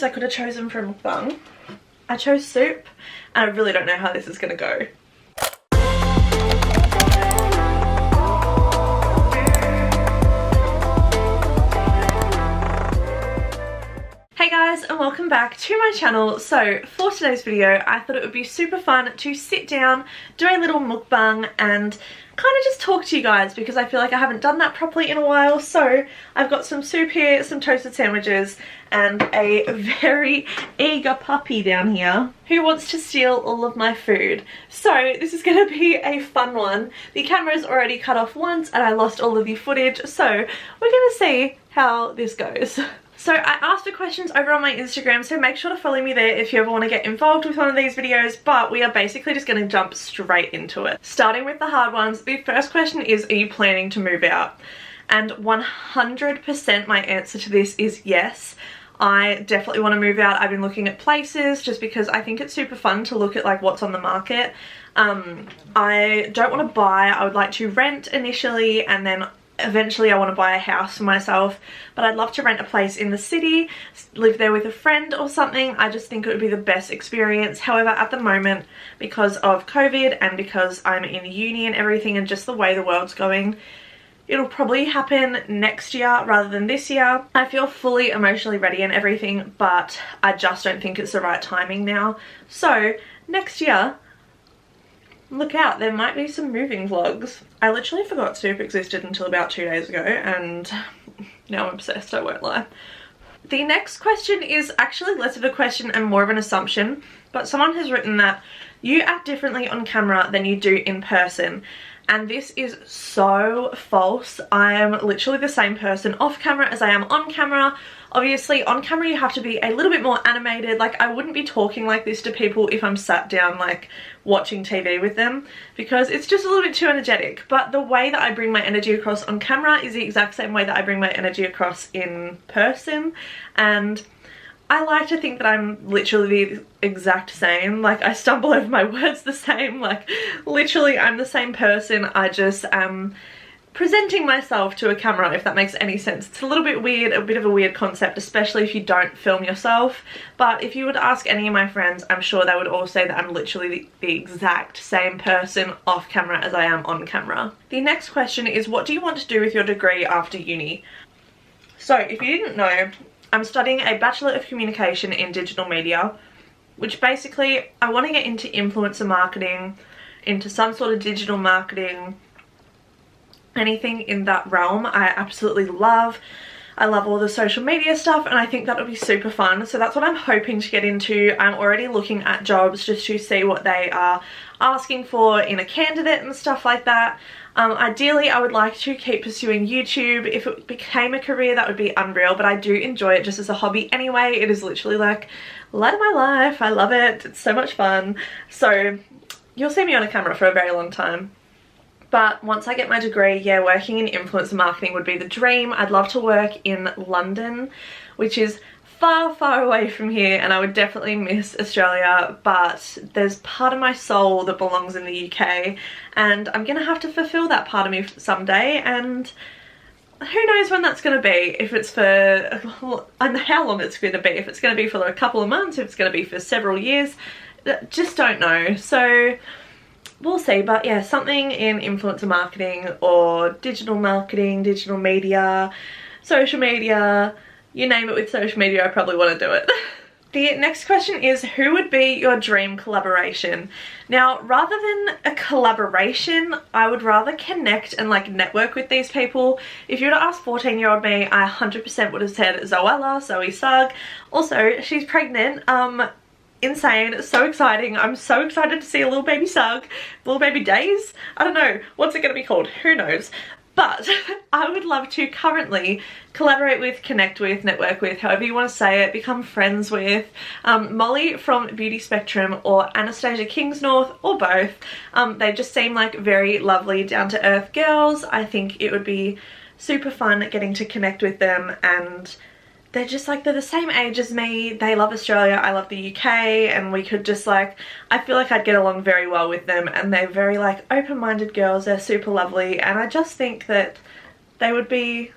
I could have chosen for a mukbang. I chose soup, and I really don't know how this is gonna go. Hey guys, and welcome back to my channel. So for today's video, I thought it would be super fun to sit down, do a little mukbang, and kind of just talk to you guys because I feel like I haven't done that properly in a while. So I've got some soup here, some toasted sandwiches, and a very eager puppy down here who wants to steal all of my food. So this is going to be a fun one. The camera's already cut off once and I lost all of the footage, so we're going to see how this goes. So I asked for questions over on my Instagram, so make sure to follow me there if you ever want to get involved with one of these videos, but we are basically just going to jump straight into it. Starting with the hard ones, the first question is, are you planning to move out? And 100% my answer to this is yes. I definitely want to move out. I've been looking at places just because I think it's super fun to look at like what's on the market. I don't want to buy, I would like to rent initially, and then eventually I want to buy a house for myself, but I'd love to rent a place in the city, live there with a friend or something. I just think it would be the best experience. However, at the moment, because of COVID and because I'm in uni and everything and just the way the world's going, it'll probably happen next year rather than this year. I feel fully emotionally ready and everything, but I just don't think it's the right timing now. So next year, look out, there might be some moving vlogs. I literally forgot soup existed until about 2 days ago, and now I'm obsessed, I won't lie. The next question is actually less of a question and more of an assumption, but someone has written that you act differently on camera than you do in person. And this is so false. I am literally the same person off camera as I am on camera. Obviously on camera you have to be a little bit more animated. Like, I wouldn't be talking like this to people if I'm sat down like watching TV with them, because it's just a little bit too energetic. But the way that I bring my energy across on camera is the exact same way that I bring my energy across in person, and I like to think that I'm literally the exact same. Like, I stumble over my words the same, like literally I'm the same person. I just am presenting myself to a camera, if that makes any sense. It's a little bit weird, a bit of a weird concept, especially if you don't film yourself. But if you would ask any of my friends, I'm sure they would all say that I'm literally the exact same person off camera as I am on camera. The next question is, what do you want to do with your degree after uni? So if you didn't know, I'm studying a Bachelor of Communication in Digital Media, which basically I want to get into influencer marketing, into some sort of digital marketing, anything in that realm. I absolutely love. I love all the social media stuff, and I think that would be super fun. So that's what I'm hoping to get into. I'm already looking at jobs just to see what they are asking for in a candidate and stuff like that. Ideally, I would like to keep pursuing YouTube. If it became a career, that would be unreal, but I do enjoy it just as a hobby anyway. It is literally like light of my life. I love it. It's so much fun. So you'll see me on a camera for a very long time. But once I get my degree, yeah, working in influencer marketing would be the dream. I'd love to work in London, which is far, far away from here, and I would definitely miss Australia, but there's part of my soul that belongs in the UK, and I'm gonna have to fulfill that part of me someday, and who knows when that's gonna be, if it's for, and how long it's gonna be, if it's gonna be for a couple of months, if it's gonna be for several years, just don't know. So we'll see. But yeah, something in influencer marketing or digital marketing, digital media, social media, you name it with social media, I probably want to do it. The next question is, who would be your dream collaboration? Now, rather than a collaboration, I would rather connect and like network with these people. If you were to ask 14-year-old me, I 100% would have said Zoella, Zoe Sugg. Also, she's pregnant. Insane, so exciting. I'm so excited to see a little baby Sugg, little baby Days. I don't know, what's it gonna be called? Who knows? But I would love to currently collaborate with, connect with, network with, however you want to say it, become friends with Molly from Beauty Spectrum or Anastasia Kingsnorth, or both. They just seem like very lovely, down-to-earth girls. I think it would be super fun getting to connect with them, and they're just like, they're the same age as me. They love Australia, I love the UK, and we could just like, I feel like I'd get along very well with them, and they're very like open-minded girls. They're super lovely, and I just think that they would be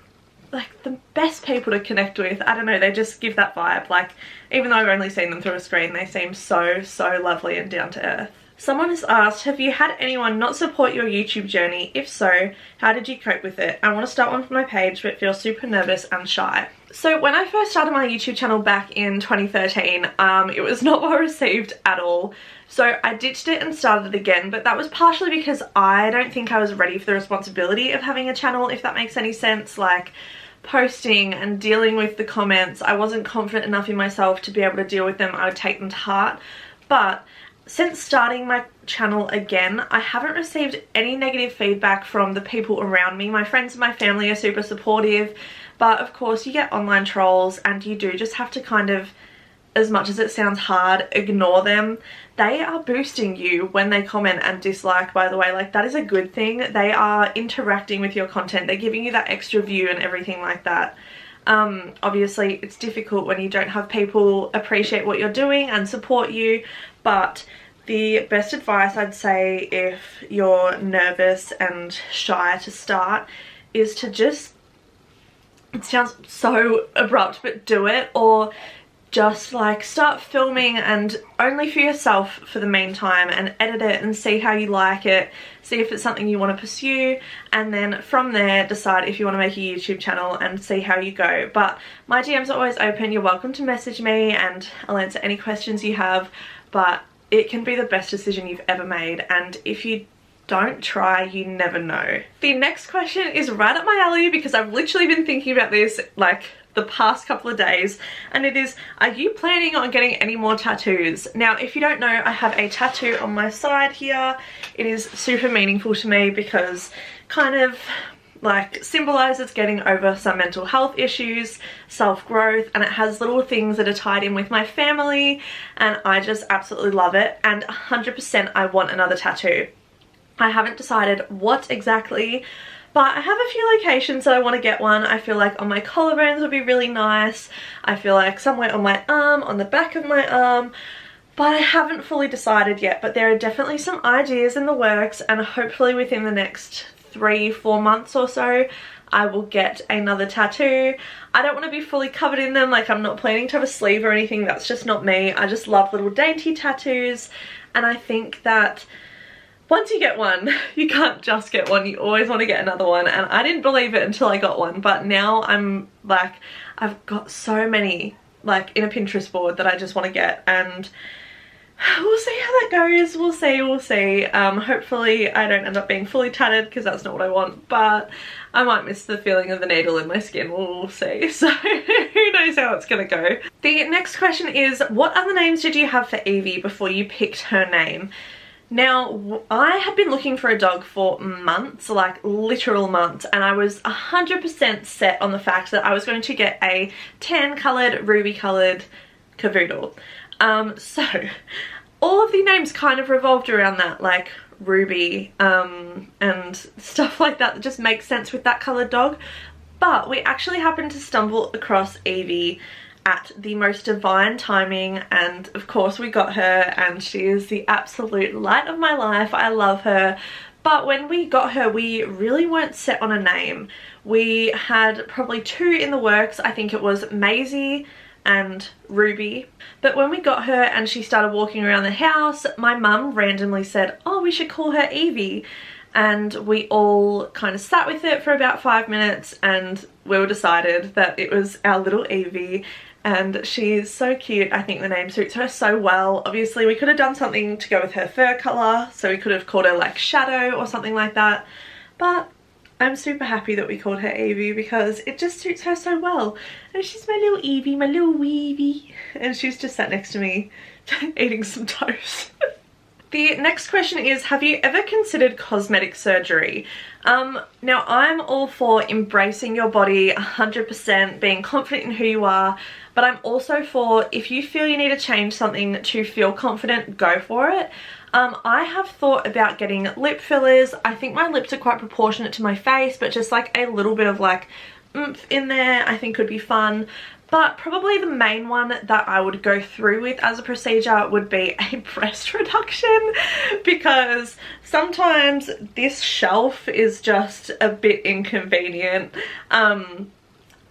like the best people to connect with. I don't know, they just give that vibe. Like, even though I've only seen them through a screen, they seem so lovely and down to earth. Someone has asked, have you had anyone not support your YouTube journey? If so, how did you cope with it? I want to start one from my page but feel super nervous and shy. So when I first started my YouTube channel back in 2013, it was not well received at all. So I ditched it and started it again, but that was partially because I don't think I was ready for the responsibility of having a channel, if that makes any sense. Like, posting and dealing with the comments, I wasn't confident enough in myself to be able to deal with them. I would take them to heart. But since starting my channel again, I haven't received any negative feedback from the people around me. My friends and my family are super supportive, but of course you get online trolls, and you do just have to kind of, as much as it sounds hard, ignore them. They are boosting you when they comment and dislike, by the way. Like, that is a good thing. They are interacting with your content. They're giving you that extra view and everything like that. Obviously it's difficult when you don't have people appreciate what you're doing and support you, but the best advice I'd say if you're nervous and shy to start is to just, it sounds so abrupt, but do it. Or just like start filming, and only for yourself for the meantime, and edit it and see how you like it, see if it's something you want to pursue, and then from there decide if you want to make a YouTube channel and see how you go. But my DMs are always open. You're welcome to message me and I'll answer any questions you have, but it can be the best decision you've ever made, and if you don't try, you never know. The next question is right up my alley because I've literally been thinking about this like the past couple of days, and it is, are you planning on getting any more tattoos? Now, if you don't know, I have a tattoo on my side here. It is super meaningful to me because kind of like symbolizes getting over some mental health issues, self-growth, and it has little things that are tied in with my family, and I just absolutely love it, and 100% I want another tattoo. I haven't decided what exactly, but I have a few locations that I want to get one. I feel like on my collarbones would be really nice. I feel like somewhere on my arm, on the back of my arm, but I haven't fully decided yet. But there are definitely some ideas in the works, and hopefully within the next 3-4 months or so I will get another tattoo. I don't want to be fully covered in them. Like, I'm not planning to have a sleeve or anything. That's just not me. I just love little dainty tattoos, and I think that once you get one, you can't just get one, you always want to get another one. And I didn't believe it until I got one, but now I'm like, I've got so many like in a Pinterest board that I just want to get, and we'll see how that goes. We'll see. Hopefully I don't end up being fully tatted because that's not what I want, but I might miss the feeling of the needle in my skin. We'll see. So who knows how it's gonna go. The next question is, what other names did you have for Evie before you picked her name? Now, I had been looking for a dog for months, like literal months, and I was 100% set on the fact that I was going to get a tan coloured, ruby coloured cavoodle. So all of the names kind of revolved around that, like Ruby, and stuff like that just makes sense with that coloured dog. But we actually happened to stumble across Evie at the most divine timing, and of course we got her, and she is the absolute light of my life. I love her. But when we got her, we really weren't set on a name. We had probably 2 in the works. I think it was Maisie and Ruby. But when we got her and she started walking around the house, my mum randomly said, oh, we should call her Evie. And we all kind of sat with it for about 5 minutes, and we all decided that it was our little Evie. And she's so cute. I think the name suits her so well. Obviously we could have done something to go with her fur colour, so we could have called her like Shadow or something like that, but I'm super happy that we called her Evie because it just suits her so well. And she's my little Evie, my little weevie, and she's just sat next to me eating some toast. The next question is, have you ever considered cosmetic surgery? Now I'm all for embracing your body 100%, being confident in who you are, but I'm also for, if you feel you need to change something to feel confident, go for it. I have thought about getting lip fillers. I think my lips are quite proportionate to my face, but just like a little bit of like oomph in there I think would be fun. But probably the main one that I would go through with as a procedure would be a breast reduction, because sometimes this shelf is just a bit inconvenient.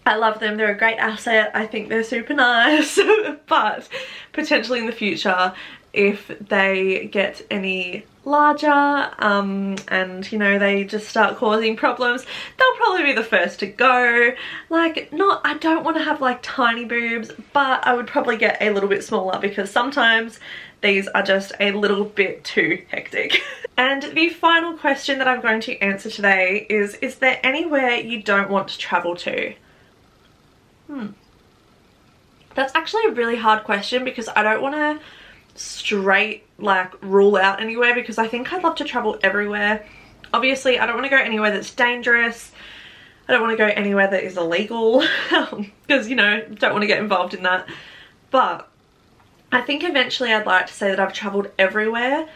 I love them, they're a great asset, I think they're super nice, but potentially in the future, if they get any larger and you know, they just start causing problems, they'll probably be the first to go. Like, not, I don't want to have like tiny boobs, but I would probably get a little bit smaller because sometimes these are just a little bit too hectic. And the final question that I'm going to answer today is there anywhere you don't want to travel to? That's actually a really hard question because I don't want to straight like rule out anywhere, because I think I'd love to travel everywhere. Obviously I don't want to go anywhere that's dangerous. I don't want to go anywhere that is illegal because, you know, don't want to get involved in that. But I think eventually I'd like to say that I've traveled everywhere,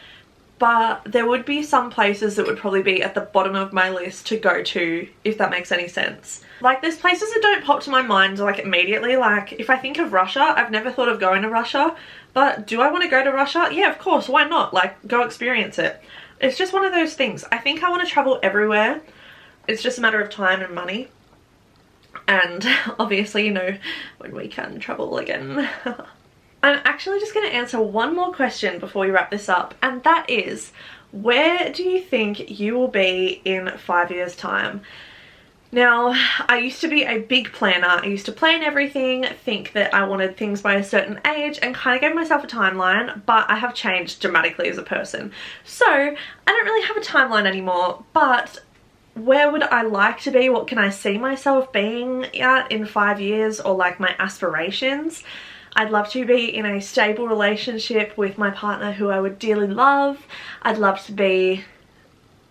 but there would be some places that would probably be at the bottom of my list to go to, if that makes any sense. Like, there's places that don't pop to my mind like immediately. Like, if I think of Russia, I've never thought of going to Russia, but do I want to go to Russia? Yeah, of course, why not? Like, go experience it. It's just one of those things. I think I want to travel everywhere. It's just a matter of time and money. And obviously, you know, when we can travel again. I'm actually just going to answer one more question before we wrap this up, and that is, where do you think you will be in 5 years' time? Now, I used to be a big planner. I used to plan everything, think that I wanted things by a certain age, and kind of gave myself a timeline, but I have changed dramatically as a person. So, I don't really have a timeline anymore, but where would I like to be? What can I see myself being at in 5 years, or like my aspirations? I'd love to be in a stable relationship with my partner who I would dearly love. I'd love to be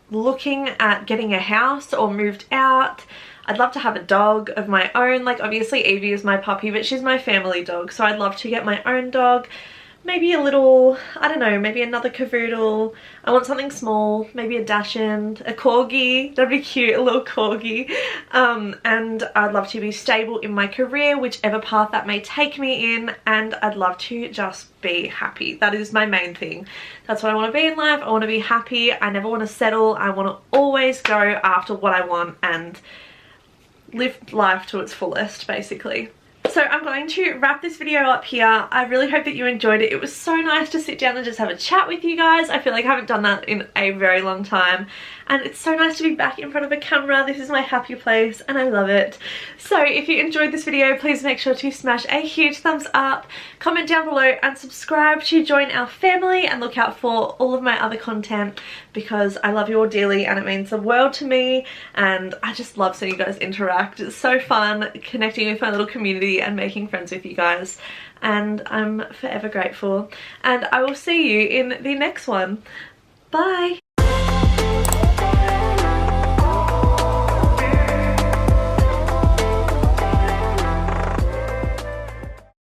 looking at getting a house or moved out. I'd love to have a dog of my own. Like, obviously Evie is my puppy, but she's my family dog, so I'd love to get my own dog. Maybe a little, I don't know, maybe another cavoodle. I want something small, maybe a dachshund, a corgi, that'd be cute, a little corgi. And I'd love to be stable in my career, whichever path that may take me in, and I'd love to just be happy. That is my main thing. That's what I want to be in life. I want to be happy. I never want to settle. I want to always go after what I want and live life to its fullest, basically. So I'm going to wrap this video up here. I really hope that you enjoyed it. It was so nice to sit down and just have a chat with you guys. I feel like I haven't done that in a very long time. And it's so nice to be back in front of a camera. This is my happy place and I love it. So if you enjoyed this video, please make sure to smash a huge thumbs up, comment down below and subscribe to join our family, and look out for all of my other content because I love you all dearly and it means the world to me, and I just love seeing you guys interact. It's so fun connecting with my little community and making friends with you guys, and I'm forever grateful, and I will see you in the next one. Bye!